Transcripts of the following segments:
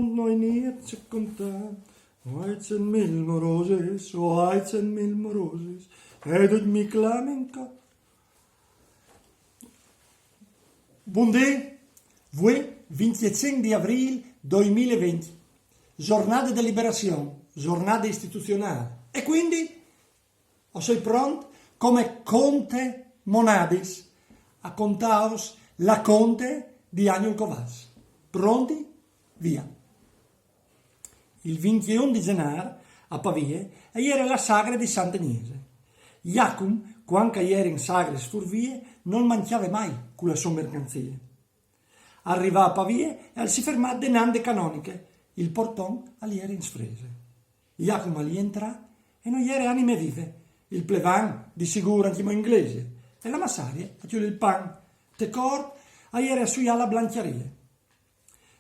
mond nooit neertje komt aan. Ooit zijn milmoroses, ooit zijn milmoroses. Hij doet me klaar in kop. Buondì, voi 25 di aprile 2020, giornata di liberazione, giornata istituzionale. E quindi, sei pronto come Conte Monadis a contaos la Conte di Agnol Covas. Pronti? Via. Il 21 di gennaio a Pavia era la sagra di Sant'Agnese. Iacum, quando ieri in sagra sfurvie, non mangiava mai con le sue mercanzie. Arriva a Pavia e si ferma denande canoniche, il portone all'ieri in sfrese. Iacum lì entra e non ieri anime vive, il plevan di sicuro anche inglese, e la massaria a chiudere il pan, te cor a ieri a sui alla blanciaria.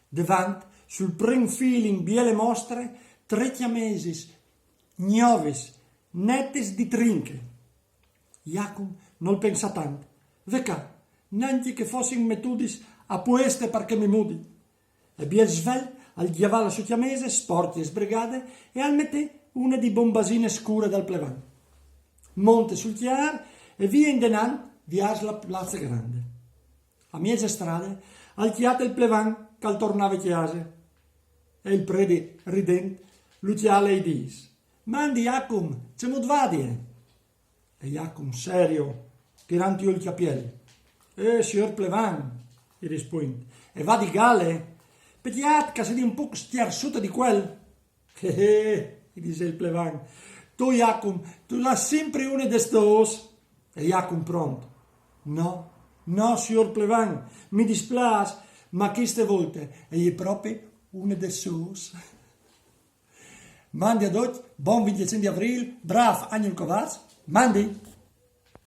Davanti, sul prim feeling biele mostre, 3 chiamesis, gnoves, nettes di trinche. Iacum non pensa tanto. Veca, neanche che fossi in metudis a pueste perché mi mudi. E biel svel al diavolo su chiamese, sporchi e sbregate, e al mette una di bombasine scure dal plevan. Monte sul chiar e via in denan vias la piazza grande. A miese strade, al chiate il plevan cal tornava chiase. E il prete, rident, luciale e dis: Mandi, Iacum, ce mut vadie. E Iacum, serio, tirando il capiello: signor plevan, gli risponde, e va di gale? Petiat, che sei un po' stiarsuta di quel. Gli dice il plevan, tu, Iacum, tu l'hai sempre una de stos. E Iacum pronto: no, signor plevan, mi dispiace, ma queste volte è proprio una de sus. Mandi ad oggi, buon 25 di aprile, brav Agnol Covas, mandi!